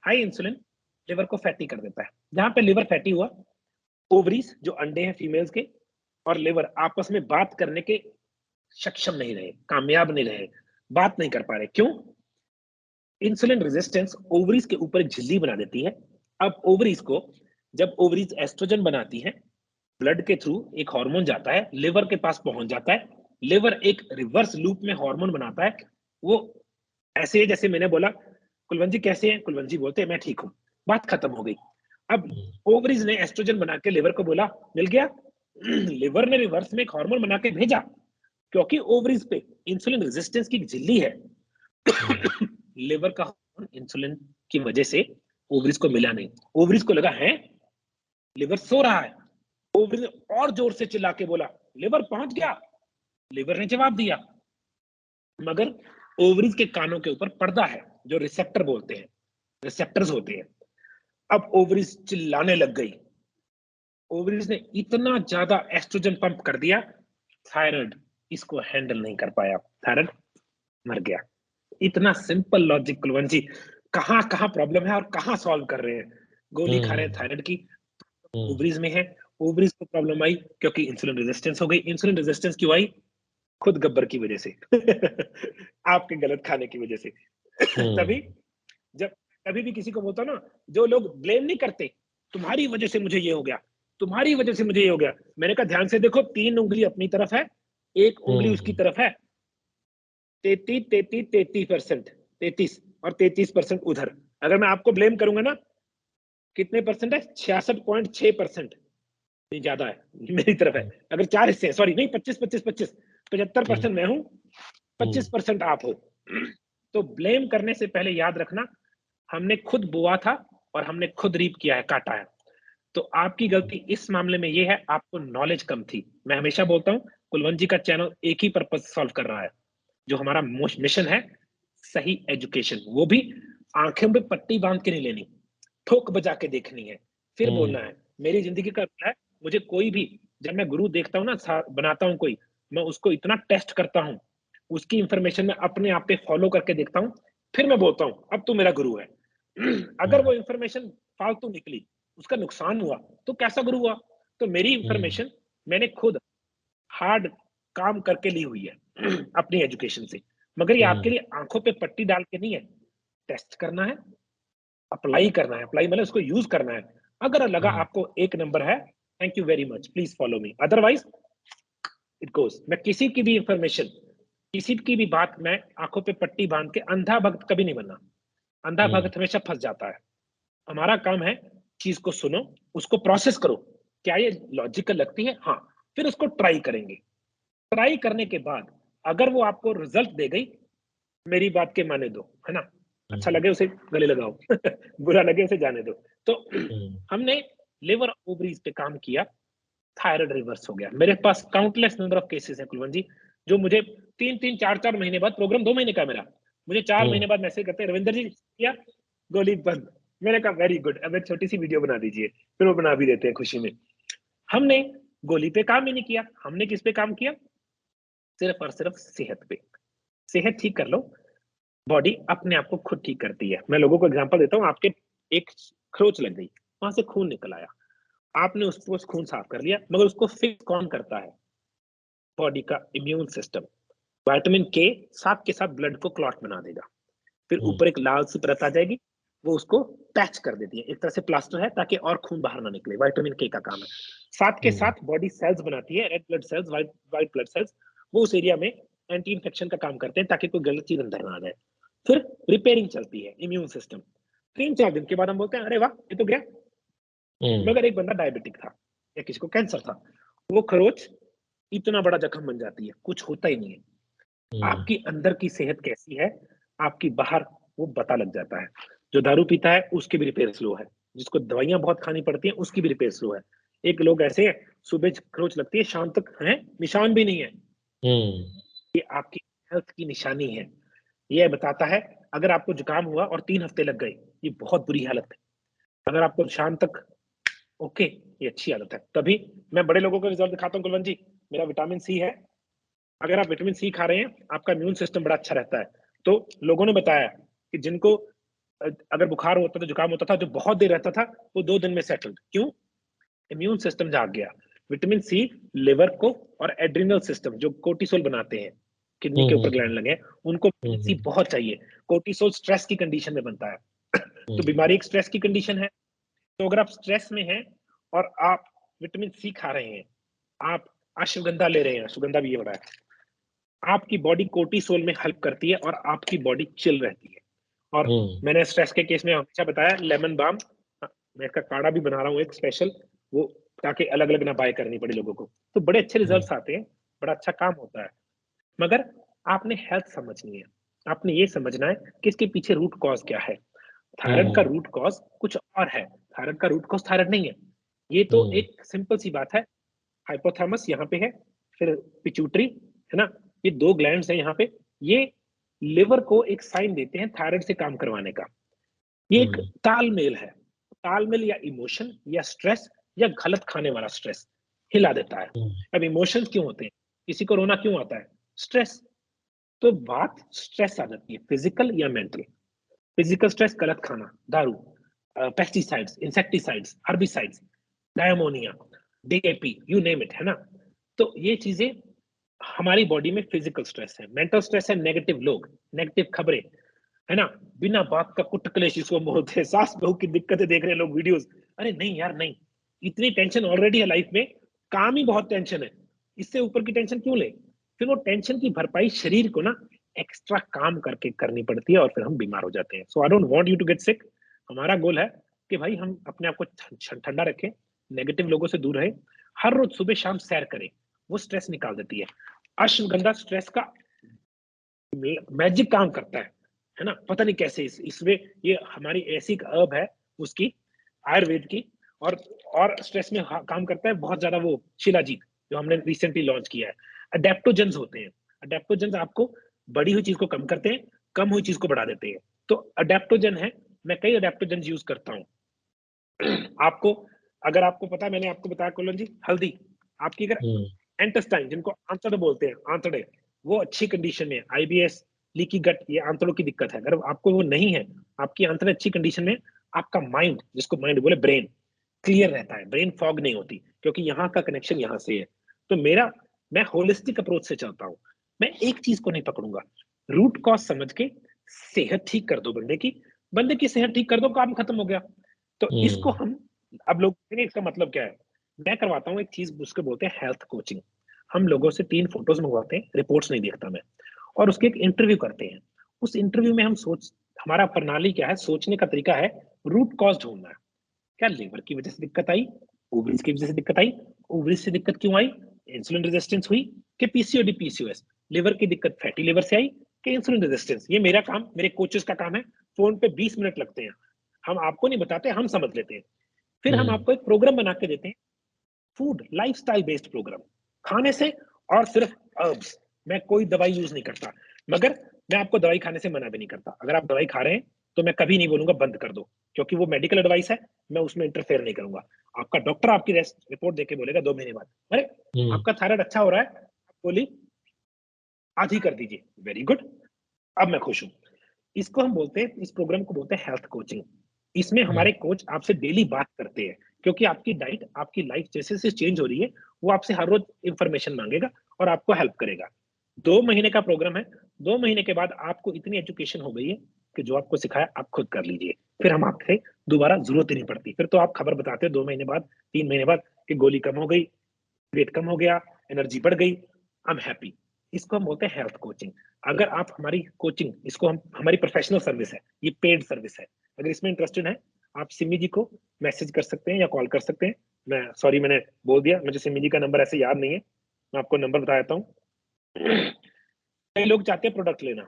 हाई इंसुलिन लिवर को फैटी कर देता है। जहां पे लिवर फैटी हुआ, ओवरीज जो अंडे हैं फीमेल्स के और लिवर आपस में बात करने के सक्षम नहीं रहे, कामयाब नहीं रहे, बात नहीं कर पा रहे। क्यों? इंसुलिन रेजिस्टेंस ओवरीज के ऊपर एक झिल्ली बना देती है। अब ओवरीज को, जब ओवरीज एस्ट्रोजन बनाती है, ब्लड के थ्रू एक हार्मोन जाता है, लिवर के पास पहुंच जाता है। लिवर एक रिवर्स लूप में हार्मोन बनाता है। वो ऐसे ही जैसे मैंने बोला, कुलवंत जी कैसे हैं? कुलवंत जी बोलते हैं मैं ठीक हूं, बात खत्म हो गई। अब ओवरीज ने एस्ट्रोजन बना के लिवर को बोला, मिल गया। लिवर ने रिवर्स में एक हार्मोन बना के भेजा, क्योंकि ओवरीज पे इंसुलिन रेजिस्टेंस की झिल्ली है। लिवर का हार्मोन इंसुलिन की वजह से ओवरीज को मिला नहीं। ओवरीज को लगा है लिवर सो रहा है। ओवरीज ने और जोर से चिल्ला के बोला, लिवर पहुंच गया। लिवर ने जवाब दिया, मगर ओवरीज के कानों के ऊपर पर्दा है, जो रिसेप्टर बोलते हैं, रिसेप्टर्स होते हैं। अब ओवरीज चिल्लाने लग गई। ओवरीज ने इतना ज्यादा एस्ट्रोजन पंप कर दिया, थायराइड इसको हैंडल नहीं कर पाया, थायराइड मर गया। इतना सिंपल लॉजिक कुलवंत जी, कहां कहां प्रॉब्लम है और कहां सॉल्व कर रहे हैं। गोली खा रहे हैं थायराइड की, ओवरीज में है, ओवरीज को प्रॉब्लम आई क्योंकि इंसुलिन रेजिस्टेंस हो गई। इंसुलिन रेजिस्टेंस क्यों आई? खुद गब्बर की वजह से आपके गलत खाने की वजह से। तभी हुँ, जब कभी भी किसी को बोलता हूँ ना, जो लोग ब्लेम नहीं करते, तुम्हारी वजह से मुझे ये हो गया, तुम्हारी वजह से मुझे ये हो गया। मैंने कहा ध्यान से देखो, 3 उँगली अपनी तरफ है, 1 उँगली उसकी हुँ, तरफ है। 33, 33, 33%, 33 और 33% उधर। अगर मैं आपको ब्लेम करूँगा ना, कितने परसेंट है? 66.6%। नहीं ज़्यादा है, मेरी तरफ है। हुँ, अगर 4 हिस्से हैं, सॉरी नहीं, 25, 25, 25, हुँ, 75% मैं हूँ, हुँ, 25% आप हो। तो ब्लेम करने से पहले याद रखना, हमने खुद बोआ था और हमने खुद रीप किया है, काटा है। तो आपकी गलती इस मामले में ये है, आपको नॉलेज कम थी। मैं हमेशा बोलता हूँ, कुलवंत जी का चैनल एक ही पर्पज़ सॉल्व कर रहा है, जो हमारा मिशन है, सही एजुकेशन, वो भी आँखों पे पट्टी बाँध के नहीं लेनी, ठोक बजा के देखनी है, फिर बोलना हुँ, है। मेरी ज़िंदगी का है, मुझे कोई भी, जब मैं गुरु देखता हूँ ना, बनाता हूँ कोई, मैं उसको इतना टेस्ट करता हूँ, उसकी इन्फॉर्मेशन मैं अपने आप पे फॉलो करके देखता हूँ, फिर मैं बोलता हूँ, अब तू मेरा गुरु है। अगर हुँ, वो इन्फॉर्मेशन फालतू निकली, उसका नुकसान हुआ, तो कैसा गुरु हुआ? तो मेरी हुँ, इन्फॉर्मेशन मैंने खुद हार्ड काम करके ली हुई है अपनी एजुकेशन से। मगर ये आपके हुँ, लिए आँखों पे पट्टी डाल के नहीं है, टेस्ट करना है, अप्लाई करना है, अप्लाई मतलब उसको यूज़ करना है। अगर लगा हुँ, आपको 1 नंबर है, thank you very much, please follow me, otherwise it goes. मैं किसी की भी इन्फॉर्मेशन, किसी की भी बात मैं आँखों पे पट्टी बाँध के अंधा भक्त कभी नहीं बनना। अंधा हुँ, भक्त हमेशा फँस जाता है। हमारा काम है, चीज़ को सुनो, उसको प्रोसेस करो। क्या ये लॉजिकल लगती है? हाँ, फिर उसको ट्राई करेंगे। ट्राई करने के बाद अगर वो आपको रिजल्ट दे गई, मेरी बात के माने दो, है ना? अच्छा हुँ, लगे उसे गले लगाओ, बुरा लगे उसे जाने दो। तो हुँ, हमने लिवर ओवरीज पे काम किया, थायराइड रिवर्स हो गया। मेरे पास काउंटलेस नंबर ऑफ केसेस हैं कुलवंत जी, जो मुझे 3-3 4-4 महीने बाद, प्रोग्राम 2 महीने का है मेरा, मुझे 4 हुँ, महीने बाद मैसेज करते हैं, रविंदर जी किया, गोली बंद। मैंने कहा वेरी गुड, अब एक छोटी सी वीडियो बना दीजिए, फिर वो बना भी देते हैं खुशी में। हमने गोली पे काम ही नहीं किया, हमने किस पे काम किया? सिर्फ और सिर्फ सेहत पे। सेहत ठीक कर लो, बॉडी अपने आप को खुद ठीक करती है। मैं लोगों को एग्जांपल देता हूँ, आपके एक खरोच लग गई, वहां से खून निकल आया, आपने उसको उस खून साफ कर लिया, मगर उसको फिक्स कौन करता है? बॉडी का इम्यून सिस्टम। विटामिन के साथ के साथ ब्लड को क्लॉट बना देगा। फिर हुँ, ऊपर एक लाल सी परत आ जाएगी, वो उसको पैच कर देती है, एक तरह से प्लास्टर है, ताकि और खून बाहर ना निकले। विटामिन के का काम है। साथ के हुँ, साथ बॉडी सेल्स बनाती है, red blood cells, white blood cells, वो उस एरिया में एंटी इंफेक्शन का काम करते हैं, ताकि कोई गलत चीज अंदर ना आ जाए। फिर रिपेयरिंग चलती है, इम्यून सिस्टम। 3-4 दिन के बाद हम बोलते हैं अरे वाह, ये तो गया। हुँ, मगर एक बंदा डायबिटिक था, या किसी को कैंसर था, वो खरोच इतना बड़ा जख्म बन जाती है, कुछ होता ही नहीं है। हुँ, आपकी अंदर की सेहत कैसी है, आपकी बाहर वो पता लग जाता है। जो दारू पीता है, उसकी भी रिपेयर स्लो है। जिसको दवाइयाँ बहुत खानी पड़ती हैं, उसकी भी रिपेयर स्लो है। एक लोग ऐसे हैं, सुबह खरोच लगती है, शाम तक हैं, निशान भी नहीं है। हुँ, ये आपकी हेल्थ की निशानी है। ये बताता है, अगर आपको जुकाम हुआ और 3 हफ्ते लग गए, ये बहुत बुरी हालत है। अगर आपको शाम तक ओके, ये अच्छी आदत है। तभी मैं बड़े लोगों का रिजल्ट दिखाता हूँ कुलवंत जी, मेरा विटामिन सी है। अगर आप विटामिन सी खा रहे हैं, आपका इम्यून सिस्टम बड़ा अच्छा रहता है। तो लोगों ने बताया कि जिनको अगर बुखार होता था, जुकाम होता था, जो बहुत देर रहता था, वो 2 दिन में सेटल्ड। क्यों? इम्यून सिस्टम जाग गया। विटामिन सी लिवर को और एड्रिनल सिस्टम, जो कोर्टिसोल बनाते हैं, किडनी हुँ, के ऊपर हुँ, ग्लैंड लगे हैं, उनको हुँ, विटामिन सी हुँ, बहुत चाहिए। कोर्टिसोल स्ट्रेस की कंडीशन में बनता है। हुँ, तो बीमारी एक स्ट्रेस की कंडीशन है। तो अगर आप स्ट्रेस में हैं और आप विटामिन सी खा रहे हैं, आप अश्वगंधा ले रहे हैं, अश्वगंधा भी ये बड़ा है, आपकी बॉडी कोर्टिसोल में हेल्प करती है और आपकी बॉडी चिल रहती है। और हुँ, मैंने स्ट्रेस के केस में हमेशा बताया, लेमन बाम, मैं इसका काढ़ा भी बना रहा हूँ एक स्पेशल, वो ताकि अलग अलग ना बाय करनी पड़े लोगों को। तो बड़े अच्छे हुँ, रिजल्ट्स आते हैं, बड़ा अच्छा काम होता है। मगर आपने हेल्थ समझनी है, आपने ये समझना है कि इसके पीछे रूट कॉज क्या है। थायराइड का हुँ, रूट कॉज कुछ और है, थायराइड का रूट कॉज थायराइड नहीं है। ये तो हुँ, एक सिंपल सी बात है, हाइपोथैलेमस यहाँ पे है, फिर पिट्यूटरी, है ना? ये 2 ग्लैंड्स हैं यहाँ पे, ये लिवर को एक साइन देते हैं थायराइड से काम करवाने का। ये एक हुँ, तालमेल है। तालमेल या इमोशन या स्ट्रेस या गलत खाने वाला स्ट्रेस हिला देता है। हुँ, अब इमोशंस क्यों होते हैं? किसी को रोना क्यों आता है? स्ट्रेस। तो बात स्ट्रेस आ जाती है, फिजिकल या मेंटल। फिजिकल स्ट्रेस, गलत खाना, दारू, पेस्टिसाइड्स, इंसेक्टिसाइड्स, हर्बिसाइड्स, डायमोनिया, डीएपी, यू नेम इट, है ना? तो ये चीजें हमारी बॉडी में फिजिकल स्ट्रेस है, मेंटल स्ट्रेस है, नेगेटिव लोग, नेगेटिव खबरें, है ना, बिना बात का कुट क्लेश जिसको बोलते हैं, सास बहू की दिक्कतें देख रहे हैं लोग वीडियोस, अरे नहीं यार नहीं, इतनी टेंशन ऑलरेडी है लाइफ में, काम ही बहुत टेंशन है, इससे ऊपर की टेंशन क्यों ले? फिर वो टेंशन की भरपाई शरीर को ना एक्स्ट्रा काम करके करनी पड़ती है और फिर हम बीमार हो जाते हैं। So I don't want you to get sick. हमारा गोल है कि भाई हम अपने आप को ठंडा रखें, नेगेटिव लोगों से दूर रहे, हर रोज सुबह शाम सैर करें, वो स्ट्रेस निकाल देती है। अश्वगंधा स्ट्रेस का मैजिक काम करता है ना, पता नहीं कैसे इसमें, ये हमारी ऐसी अर्ब है उसकी, आयुर्वेद की, और स्ट्रेस में काम करता है बहुत ज्यादा वो शिलाजीत, जो हमने रिसेंटली लॉन्च किया है। अडेप्टोजेंस होते हैं, अडेप्टोजेंस आपको बड़ी हुई चीज को कम करते हैं, कम हुई चीज को बढ़ा देते हैं। तो अडेप्टोजन है, मैं कई अडेप्टोजेंस यूज करता हूँ। आपको, अगर आपको पता है, मैंने आपको बताया कोलन जी, हल्दी आपकी अगर एंटेस्टाइन, जिनको आंतड़े बोलते हैं, आंतड़े, वो अच्छी कंडीशन में, आईबीएस, लीकी गट, ये आंतड़ों की दिक्कत है, अगर आपको वो नहीं है, आपकी आंतड़े अच्छी कंडीशन में, आपका माइंड, जिसको माइंड बोले, ब्रेन क्लियर रहता है, ब्रेन फॉग नहीं होती, क्योंकि यहाँ का कनेक्शन यहाँ से है। तो मैं होलिस्टिक अप्रोच से चलता हूँ, मैं एक चीज को नहीं पकड़ूंगा, रूट कॉज समझ के सेहत ठीक कर दो बंदे की सेहत ठीक कर दो, काम खत्म हो गया। तो इसको हम, अब लोग इसका मतलब क्या है, मैं करवाता हूँ एक चीज, उसको बोलते हैं हेल्थ कोचिंग। हम लोगों से 3 फोटोज मंगवाते हैं, रिपोर्ट्स नहीं देखता मैं, और उसके एक इंटरव्यू करते हैं। उस इंटरव्यू में हम हमारा प्रणाली क्या है, सोचने का तरीका है, रूट कॉज ढूंढना है। क्या लिवर की वजह से दिक्कत आई, ओवरीज की वजह से दिक्कत आई, ओवरीज से दिक्कत क्यों आई, इंसुलिन रेजिस्टेंस हुई, कि पीसीओडी पीसीओएस, लिवर की दिक्कत फैटी लिवर से आई, कि इंसुलिन रेजिस्टेंस। ये मेरा काम, मेरे कोचेस का काम है, फोन पे 20 मिनट लगते हैं, हम आपको नहीं बताते, हम समझ लेते हैं। फिर हम आपको एक प्रोग्राम बना के देते हैं, फूड लाइफस्टाइल बेस्ड प्रोग्राम, खाने से, और सिर्फ अर्ब्स, मैं कोई दवाई यूज नहीं करता, मगर मैं आपको दवाई खाने से मना भी नहीं करता। अगर आप दवाई खा रहे हैं तो मैं कभी नहीं बोलूंगा बंद कर दो, क्योंकि वो मेडिकल एडवाइस है, मैं उसमें इंटरफेयर नहीं करूंगा। आपका डॉक्टर आपकी रिपोर्ट देके बोलेगा 2 महीने बाद, अरे आपका थायराइड अच्छा हो रहा है, गोली आधी कर दीजिए, वेरी गुड, अब मैं खुश हूं। इसको हम बोलते हैं, इस प्रोग्राम को बोलते हैं हेल्थ कोचिंग। इसमें हमारे कोच आपसे डेली बात करते हैं, क्योंकि आपकी डाइट, आपकी लाइफ जैसे जैसे चेंज हो रही है, वो आपसे हर रोज इंफॉर्मेशन मांगेगा और आपको हेल्प करेगा। 2 महीने का प्रोग्राम है, 2 महीने के बाद आपको इतनी एजुकेशन हो गई है कि जो आपको सिखाया आप खुद कर लीजिए, फिर हम आपसे दोबारा जरूरत ही नहीं पड़ती। फिर तो आप खबर बताते हैं 2 महीने बाद, 3 महीने बाद, कि गोली कम हो गई, वेट कम हो गया, एनर्जी बढ़ गई, आई एम हैप्पी। इसको हम बोलते हैं हेल्थ कोचिंग। अगर आप हमारी कोचिंग, इसको हम, हमारी प्रोफेशनल सर्विस है, ये पेड सर्विस है, अगर इसमें इंटरेस्टेड है, आप सिमी जी को मैसेज कर सकते हैं या कॉल कर सकते हैं। मैं सॉरी, मैंने बोल दिया, मुझे सिमी जी का नंबर ऐसे याद नहीं है, मैं आपको नंबर बता देता हूँ। कई लोग चाहते हैं प्रोडक्ट लेना,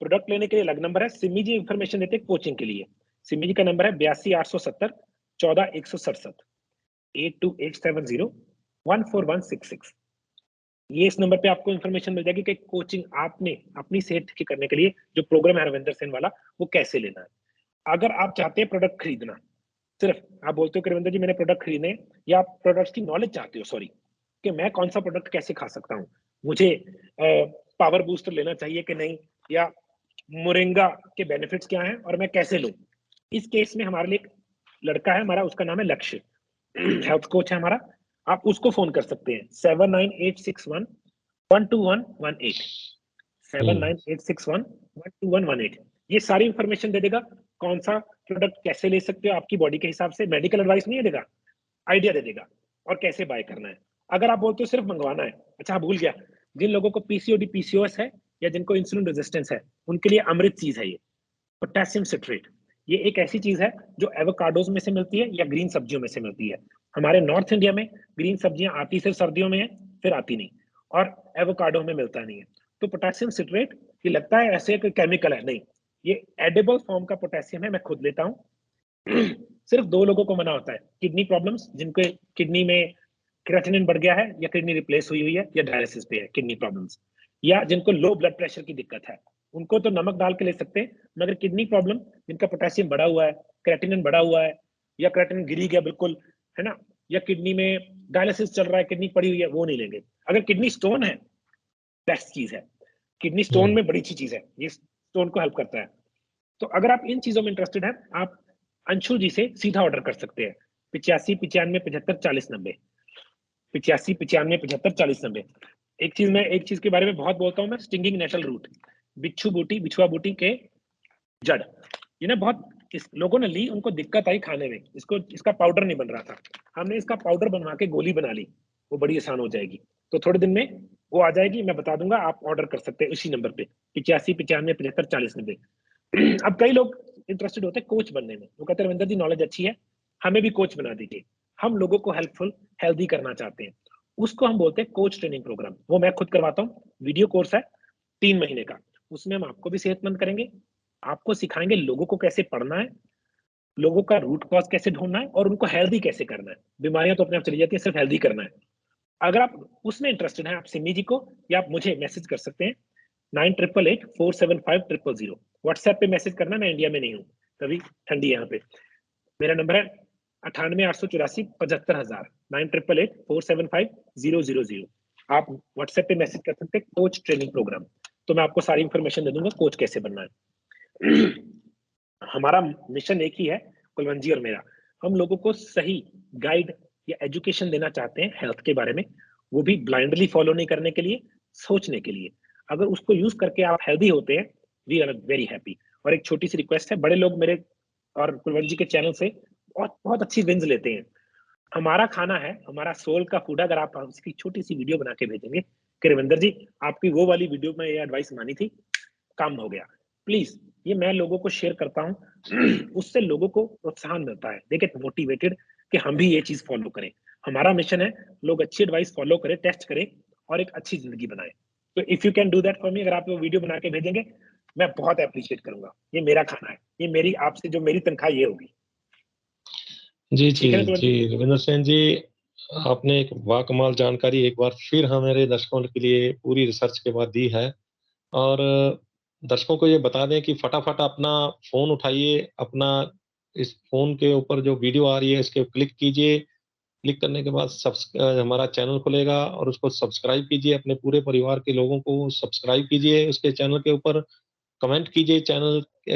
प्रोडक्ट लेने के लिए अलग नंबर है, सिमी जी इंफॉर्मेशन देते हैं कोचिंग के लिए। सिमी जी का नंबर है 82 870 14 167, 82 870 14166। ये इस नंबर पे आपको इन्फॉर्मेशन मिल जाएगी कि कोचिंग आपने अपनी सेहत ठीक करने के लिए जो प्रोग्राम है रविंदर सेन वाला, वो कैसे लेना है। अगर आप चाहते हैं प्रोडक्ट खरीदना, सिर्फ आप बोलते हो कि रविंदर जी मैंने प्रोडक्ट खरीदने, या आप प्रोडक्ट्स की नॉलेज चाहते हो, सॉरी, कि मैं कौन सा प्रोडक्ट कैसे खा सकता हूँ, मुझे पावर बूस्टर लेना चाहिए कि नहीं, या मोरिंगा के बेनिफिट्स क्या हैं और मैं कैसे लूँ। इस केस में हमारे लिए एक लड़का है हमारा, उसका नाम है लक्ष्य, हेल्थ कोच है हमारा, आप उसको फोन कर सकते हैं 7986112118, 7986112118। ये सारी इंफॉर्मेशन दे देगा, कौन सा प्रोडक्ट कैसे ले सकते हो आपकी बॉडी के हिसाब से, मेडिकल एडवाइस नहीं देगा, आइडिया दे देगा, और कैसे बाय करना है। अगर आप बोलते हो सिर्फ मंगवाना है, अच्छा भूल गया, जिन लोगों को पीसीओडी पीसीओएस है, या जिनको इंसुलिन रेजिस्टेंस है, उनके लिए अमृत चीज है ये, पोटेशियम सिट्रेट। ये एक ऐसी चीज है जो एवोकाडोज में से मिलती है या ग्रीन सब्जियों में से मिलती है। हमारे नॉर्थ इंडिया में ग्रीन सब्जियां आती सिर्फ सर्दियों में है, फिर आती नहीं, और एवोकाडो में मिलता नहीं है। तो पोटेशियम सिट्रेट, ये लगता है ऐसे कोई केमिकल है, नहीं, ये एडिबल फॉर्म का पोटेशियम है, मैं खुद लेता हूँ। सिर्फ 2 लोगों को मना होता है, किडनी प्रॉब्लम्स, जिनके किडनी में क्रेटिनिन बढ़ गया है, या किडनी रिप्लेस हुई है, या डायलिसिस पे है किडनी प्रॉब्लम्स, या जिनको लो ब्लड प्रेशर की दिक्कत है, उनको तो नमक डाल के ले सकते हैं, मगर किडनी प्रॉब्लम, जिनका पोटेशियम बढ़ा हुआ है, क्रेटिनिन बढ़ा हुआ है, या क्रेटिनिन गिरी गया बिल्कुल, है ना, या किडनी में डायलिसिस चल रहा है, किडनी पड़ी हुई है, वो नहीं लेंगे। अगर किडनी स्टोन है, बेस्ट चीज है, किडनी स्टोन में बड़ी अच्छी चीज है, ये स्टोन को हेल्प करता है। तो अगर आप इन चीजों में इंटरेस्टेड हैं, आप अंशु जी से सीधा ऑर्डर कर सकते हैं, 85 95 75 40 90, 85 95 75 40 90। एक चीज के बारे में बहुत बोलता हूँ मैं, स्टिंगिंग नेटल रूट, बिछुआ बूटी के जड़। ये ना बहुत लोगों ने ली, उनको दिक्कत आई खाने में, इसका पाउडर नहीं बन रहा था, हमने इसका पाउडर बनवा के गोली बना ली, वो बड़ी आसान हो जाएगी। तो थोड़े दिन में वो आ जाएगी, मैं बता दूंगा, आप ऑर्डर कर सकते हैं इसी नंबर पे 85 95 75 40 90। अब कई लोग इंटरेस्टेड होते हैं कोच बनने में, वो कहते हैं रविंदर जी नॉलेज अच्छी है, हमें भी कोच बना दीजिए। हम लोगों को हेल्पफुल हेल्दी करना चाहते हैं, उसको हम बोलते हैं कोच ट्रेनिंग प्रोग्राम। वो मैं खुद करवाता हूँ, वीडियो कोर्स है 3 महीने का। उसमें हम आपको भी सेहतमंद करेंगे, आपको सिखाएंगे लोगों को कैसे पढ़ना है, लोगों का रूट कॉज कैसे ढूंढना है, और उनको हेल्दी कैसे करना है। बीमारियां तो अपने आप चली जाती है, सिर्फ हेल्दी करना है। अगर आप उसमें इंटरेस्टेड हैं, आप सिमी जी को या आप मुझे मैसेज कर सकते हैं 9888475000। व्हाट्सएप पे मैसेज करना, मैं इंडिया में नहीं हूँ, तभी ठंडी है यहाँ पे। मेरा नंबर है 98 884 75 000, 9888475000। आप व्हाट्सएप पे मैसेज कर सकते हैं कोच ट्रेनिंग प्रोग्राम, तो मैं आपको सारी इंफॉर्मेशन दे दूंगा कोच कैसे बनना है। हमारा मिशन एक ही है, कुलवंत जी और मेरा, हम लोगों को सही गाइड या एजुकेशन देना चाहते हैं हेल्थ के बारे में, वो भी ब्लाइंडली फॉलो नहीं करने के लिए, सोचने के लिए। अगर उसको यूज करके आप हेल्दी होते हैं, वी आर वेरी हैप्पी। और एक छोटी सी रिक्वेस्ट है, बड़े लोग मेरे और कुलवंत जी के चैनल से बहुत बहुत अच्छी विंस लेते हैं। हमारा खाना है, हमारा सोल का फूड, अगर आप उसकी छोटी सी वीडियो बना के भेजेंगे कि रविंदर जी आपकी वो वाली वीडियो में ये एडवाइस मानी थी, काम हो गया, प्लीज ये मैं लोगों को शेयर करता हूँ। उससे लोगों को प्रोत्साहन मिलता है, दे गेट मोटिवेटेड कि हम भी ये चीज फॉलो करें। हमारा मिशन है लोग अच्छी एडवाइस फॉलो करें, टेस्ट करें और एक अच्छी जिंदगी बनाए। तो if you can do that for me, अगर आप वो वीडियो बना के भेजेंगे, मैं बहुत अप्रिशिएट करूंगा। ये मेरा खाना है, ये मेरी आपसे जो मेरी तनख्वाह ये होगी। जी, जी, ठीक है ना कुलवंत जी, जी? रविंद्र सेन जी, आपने एक वाकमाल जानकारी एक बार फिर हमारे दर्शकों के लिए पूरी रिसर्च के बाद दी है। और दर्शकों को ये बता दें कि फटाफट अपना फ़ोन उठाइए, अपना इस फ़ोन के ऊपर जो वीडियो आ रही है, इसके क्लिक कीजिए। क्लिक करने के बाद हमारा चैनल खुलेगा और उसको सब्सक्राइब कीजिए, अपने पूरे परिवार के लोगों को सब्सक्राइब कीजिए, उसके चैनल के ऊपर कमेंट कीजिए,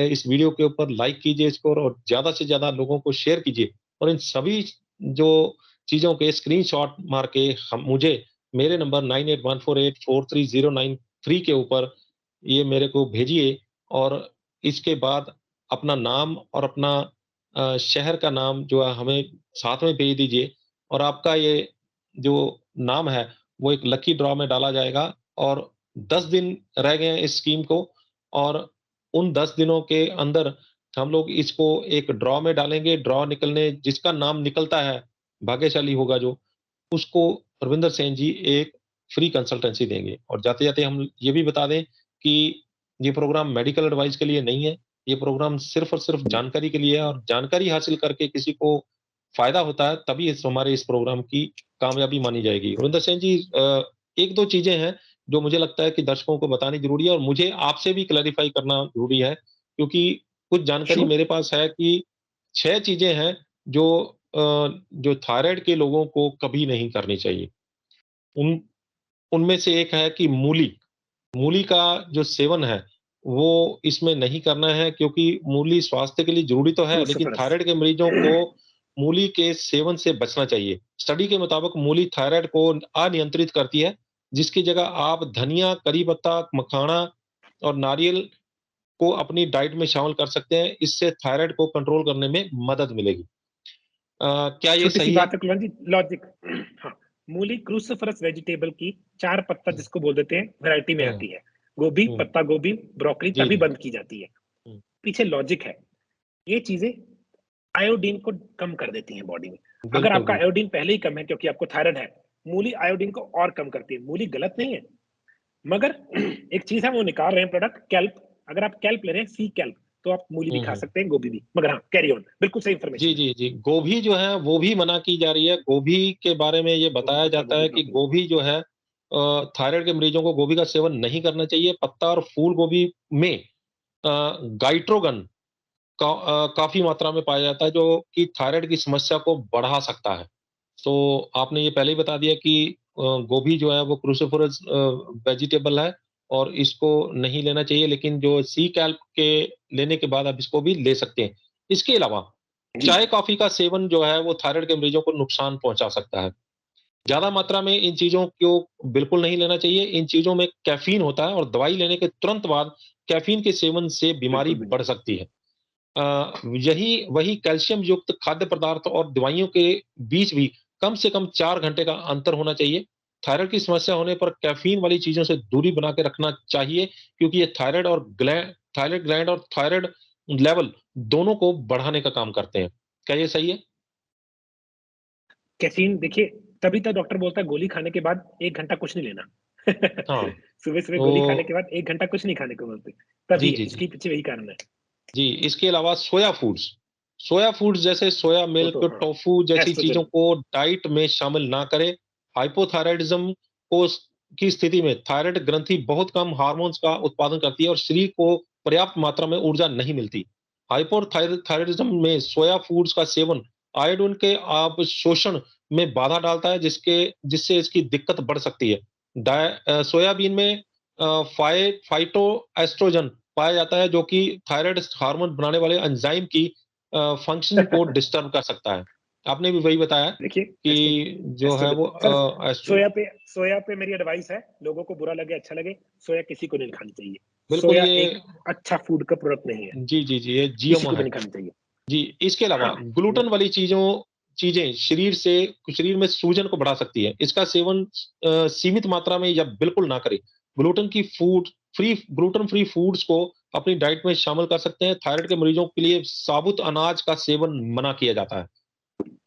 इस वीडियो के ऊपर लाइक कीजिए इसको और ज़्यादा से ज़्यादा लोगों को शेयर कीजिए। और इन सभी जो चीज़ों के स्क्रीनशॉट मार के हम मुझे मेरे नंबर 9814843093 के ऊपर ये मेरे को भेजिए। और इसके बाद अपना नाम और अपना शहर का नाम जो है हमें साथ में भेज दीजिए। और आपका ये जो नाम है वो एक लकी ड्रॉ में डाला जाएगा। और 10 दिन रह गए हैं इस स्कीम को, और उन 10 दिनों के अंदर हम लोग इसको एक ड्रॉ में डालेंगे। ड्रॉ निकलने जिसका नाम निकलता है, भाग्यशाली होगा जो, उसको रविंदर सेन जी एक फ्री कंसल्टेंसी देंगे। और जाते-जाते हम ये भी बता दें कि ये प्रोग्राम मेडिकल एडवाइस के लिए नहीं है। ये प्रोग्राम सिर्फ़ और सिर्फ़ जानकारी के लिए है, और जानकारी हासिल करके किसी को फ़ायदा होता है तभी हमारे इस प्रोग्राम की कामयाबी मानी जाएगी। रविंदर सेन जी, 1-2 चीज़ें हैं जो मुझे लगता है कि दर्शकों को बतानी ज़रूरी है और मुझे आपसे भी क्लैरिफ़ाई करना ज़रूरी है, क्योंकि कुछ जानकारी श्योर। मेरे पास है कि 6 चीज़ें हैं जो जो थायराइड के लोगों को कभी नहीं करनी चाहिए। उन उनमें से एक है कि मूली। मूली का जो सेवन है, वो इसमें नहीं करना है, क्योंकि मूली स्वास्थ्य के लिए ज़रूरी तो है, लेकिन क्रूसिफरस। थायराइड के मरीजों को मूली के सेवन से बचना चाहिए। स्टडी के मुताबिक मूली थायराइड को अनियंत्रित करती है, जिसकी जगह आप धनिया, करी पत्ता, मखाना और नारियल को अपनी डाइट में शामिल कर सकते हैं। इससे थायराइड को कंट्रोल करने में मदद मिलेगी। क्या ये छोटी सी सही है? बात है कुलवंत जी, लॉजिक। हाँ, मूली क्रूसिफरस वेजिटेबल की 4 पत्ता हुँ, जिसको बोल देते हैं वैरायटी में हुँ, आती है। गोभी, हुँ। पत्ता गोभी, ब्रोकली जी, तभी जी। बंद की जाती है। हुँ, पीछे लॉजिक है, ये चीजें आयोडीन को कम कर देती हैं बॉडी में। अगर बिल्कुल, आपका बिल्कुल। आयोडीन पहले ही कम है क्योंकि आपको थायराइड है, मूली आयोडीन को और कम करती है। मूली गलत नहीं है, मगर एक चीज है वो निकाल रहे हैं प्रोडक्ट कैल्प। अगर आप कैल्प ले रहे हैं, सी कैल्प, तो आप मूली भी हुँ, खा हुँ। सकते हैं, गोभी भी। मगर हाँ, कैरी ऑन, बिल्कुल सही जी, इंफॉर्मेशन है। जी, जी। गोभी जो है वो भी मना की जा रही है। गोभी के बारे में ये गोभी, बताया पत्ता जाता गोभी, है कि ब्रोकली। गोभी जो है थायराइड के मरीजों को गोभी का सेवन नहीं करना चाहिए। पत्ता और फूल गोभी में गाइट्रोगन काफ़ी मात्रा में पाया जाता है, जो कि थायराइड की समस्या को बढ़ा सकता है। तो आपने ये पहले ही बता दिया कि गोभी जो है वो क्रूसिफरस वेजिटेबल है और इसको नहीं लेना चाहिए, लेकिन जो सी कैल्प के लेने के बाद आप इसको भी ले सकते हैं। इसके अलावा जी। चाय-कॉफ़ी का सेवन जो है वो थायराइड के मरीजों को नुकसान पहुँचा सकता है। ज़्यादा मात्रा में इन चीज़ों को बिल्कुल नहीं लेना चाहिए। इन चीज़ों में कैफ़ीन होता है और दवाई लेने के तुरंत बाद कैफ़ीन के सेवन से बीमारी बिल्कुल भी नहीं। बढ़ सकती है। यही वही कैल्शियम युक्त खाद्य पदार्थ और दवाइयों के बीच भी कम से कम 4 घंटे का अंतर होना चाहिए। थायराइड की समस्या होने पर कैफ़ीन वाली चीज़ों से दूरी बना के रखना चाहिए, क्योंकि ये थायराइड ग्लैंड और थायराइड लेवल दोनों को बढ़ाने का काम करते हैं। क्या ये सही है? कैफ़ीन देखिए, तभी तो डॉक्टर बोलता है गोली खाने के बाद 1 घंटा कुछ नहीं लेना। हाँ, सुबह-सुबह गोली खाने के तो बाद 1 घंटा कुछ नहीं खाने को बोलते। जी, तभी है, जी, जी। इसके पीछे वही कारण है। जी, इसके अलावा सोया फूड्स जैसे सोया वो मिल्क, तो हाँ, टोफू जैसी चीज़ों एस्ट्रोजन। को डाइट में शामिल ना करें। हाइपोथायरायडिज़्म को स की स्थिति में थायराइड ग्रंथि बहुत कम हार्मोन्स का उत्पादन करती है और शरीर को पर्याप्त मात्रा में ऊर्जा नहीं मिलती। थायराइडिज़्म में सोया फूड्स का सेवन आयोडीन के अवशोषण में बाधा डालता है, जिससे इसकी दिक्कत बढ़ सकती है। सोयाबीन में फाइटोएस्ट्रोजन पाया जाता है, जो कि थायराइड हार्मोन बनाने वाले एंजाइम की फंक्शन को डिस्टर्ब कर सकता है। आपने भी वही बताया देखिए, कि जो है एस्ट्रोजन वो सर, एस्ट्रो सोया पे मेरी एडवाइस है, लोगों को बुरा लगे, अच्छा लगे, सोया किसी को नहीं खानी चाहिए। बिल्कुल सोया ये एक अच्छा फूड का प्रोडक्ट नहीं है, जी, जी, जी, ये किसी जीएमओ को भी है। नहीं खानी चाहिए। जी, इसके अलावा हाँ, ग्लूटेन वो वाली चीज़ें शरीर में सूजन को बढ़ा सकती है। इसका सेवन सीमित मात्रा में या बिल्कुल ना करें। ग्लूटेन फ्री फूड्स को अपनी डाइट में शामिल कर सकते हैं। थायराइड के मरीजों के लिए साबुत अनाज का सेवन मना किया जाता है।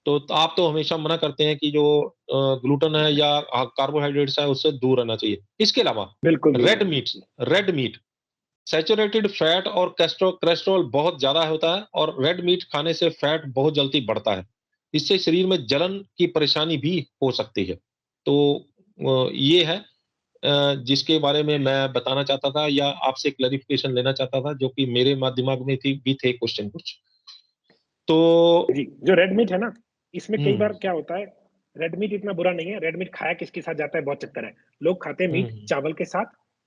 तो आप तो हमेशा मना करते हैं कि जो ग्लूटेन है या कार्बोहाइड्रेट्स है, उससे दूर रहना चाहिए। इसके अलावा बिल्कुल दूर रेड रहना मीट चाहिए। रेड मीट सैचुरेटेड फैट और कोलेस्ट्रॉल बहुत ज़्यादा होता है और रेड मीट खाने से फैट बहुत जल्दी बढ़ता है। इससे शरीर में जलन की परेशानी भी हो सकती है। तो ये है जिसके बारे में मैं बताना चाहता था या आपसे क्लैरिफ़िकेशन लेना चाहता था, जो कि मेरे दिमाग में थे क्वेश्चन कुछ। तो जी, जो रेड मीट है ना, इसमें कई हुँ, बार क्या होता है, रेड मीट इतना बुरा नहीं है, रेड मीट खाया किसके साथ जाता है बहुत चक्कर है। लोग खाते हैं मीट हुँ, चावल के साथ,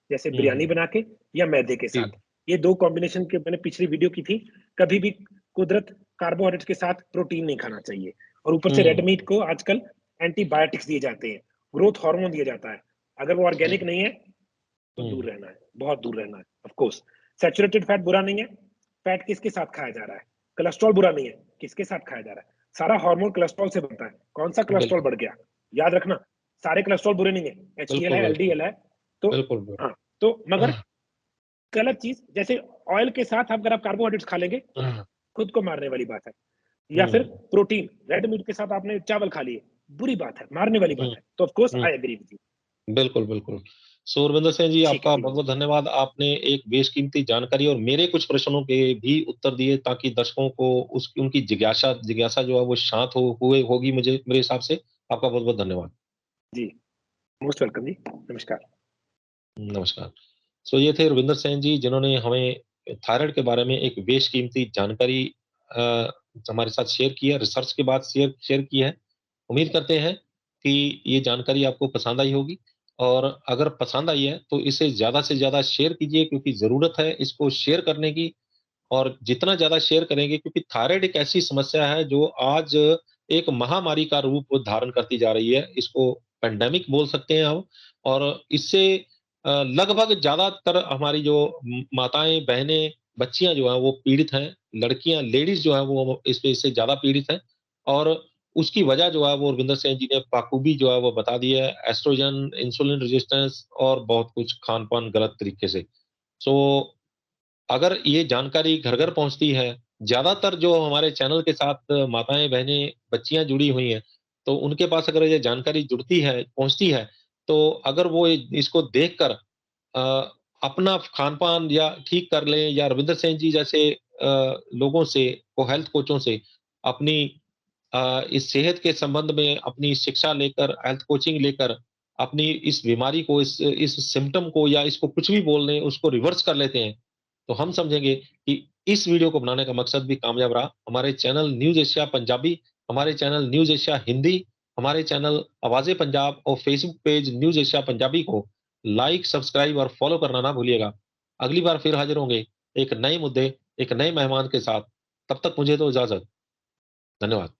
जैसे हुँ, बिरयानी हुँ। बना के या मैदे के जी, साथ। ये 2 कॉम्बिनेशन के मैंने पिछली वीडियो की थी, कभी भी कुदरत कार्बोहाइड्रेट के साथ प्रोटीन नहीं खाना चाहिए। और ऊपर से रेड हुँ, मीट को आजकल एंटीबायोटिक्स दिए जाते हैं, ग्रोथ हार्मोन दिया जाता है। अगर वो ऑर्गेनिक जी, नहीं है, तो दूर हुँ, रहना है, बहुत दूर रहना है, ऑफ कोर्स। सैचुरेटेड फैट बुरा नहीं है, फैट किसके साथ खाया जा रहा है? कोलेस्ट्रॉल बुरा नहीं है, किसके साथ खाया जा रहा है? सारा हार्मोन कोलेस्ट्रॉल से बनता है। कौन-सा कोलेस्ट्रॉल बिल्कुल, बढ़ गया? याद रखना, सारे कोलेस्ट्रॉल बुरे नहीं है, एचडीएल बिल्कुल, है, बिल्कुल, एलडीएल है, तो बिल्कुल, हाँ, तो मगर गलत चीज़ जैसे ऑयल के साथ अगर आप कार्बोहाइड्रेट्स खा लेंगे, खुद को मारने वाली बात है। या फिर हुँ, प्रोटीन, रेड मीट के साथ आपने चावल खा लिए, बुरी बात है, मारने वाली हुँ, बात है। तो ऑफ कोर्स हुँ। I agree with you. बिल्कुल, बिल्कुल। सो रविंदर सिंह जी, ठीक है, आपका ठीक है जी। बहुत-बहुत धन्यवाद। आपने एक बेशकीमती जानकारी और मेरे कुछ प्रश्नों के भी उत्तर दिए, ताकि दर्शकों को उस उनकी जिज्ञासा जिज्ञासा जो है वो शांत होगी मुझे मेरे हिसाब से। आपका बहुत-बहुत धन्यवाद। जी, मोस्ट वेलकम जी। नमस्कार। नमस्कार। सो ये थे रविंदर सेन जी, जिन्होंने हमें थायराइड के बारे में एक बेशकीमती जानकारी अ, हमारे साथ शेयर की है, रिसर्च के बाद शेयर शेयर की है। उम्मीद करते हैं कि ये जानकारी आपको पसंद आई होगी और अगर पसंद आई है, तो इसे ज़्यादा से ज़्यादा शेयर कीजिए, क्योंकि ज़रूरत है इसको शेयर करने की। और जितना ज़्यादा शेयर करेंगे, क्योंकि थायराइड एक ऐसी समस्या है जो आज एक महामारी का रूप धारण करती जा रही है। इसको पैंडेमिक बोल सकते हैं हम। और इससे लगभग ज़्यादातर हमारी जो माताएँ, बहनें, बच्चियाँ जो हैं वो पीड़ित हैं। लड़कियाँ, लेडीज़ जो हैं वो इससे ज़्यादा पीड़ित हैं। और उसकी वजह जो है वो रविंदर सेन जी ने बाखूबी जो है वो बता दी है। एस्ट्रोजन, इंसुलिन रेजिस्टेंस और बहुत कुछ खान-पान गलत तरीके से। सो अगर ये जानकारी घर-घर पहुँचती है, ज़्यादातर जो हमारे चैनल के साथ माताएँ, बहनें, बच्चियाँ जुड़ी हुई हैं, तो उनके पास अगर ये जानकारी जुड़ती है, पहुँचती है, तो अगर वो इसको देखकर अ, अपना खान-पान या ठीक कर लें, या रविंदर सेन जी जैसे लोगों से, को हेल्थ कोचों से अपनी इस सेहत के संबंध में अपनी शिक्षा लेकर, हेल्थ कोचिंग लेकर, अपनी इस बीमारी को, इस सिम्पटम को, या इसको कुछ भी बोल लें, उसको रिवर्स कर लेते हैं, तो हम समझेंगे कि इस वीडियो को बनाने का मकसद भी कामयाब रहा। हमारे चैनल न्यूज़ एशिया पंजाबी, हमारे चैनल न्यूज़ एशिया हिंदी, हमारे चैनल आवाज़े पंजाब और Facebook page news Asia Punjabi को लाइक, सब्सक्राइब और फॉलो करना ना भूलिएगा। अगली बार फिर हाज़िर होंगे एक नए मुद्दे, एक नए मेहमान के साथ। तब तक मुझे दो इजाज़त। धन्यवाद।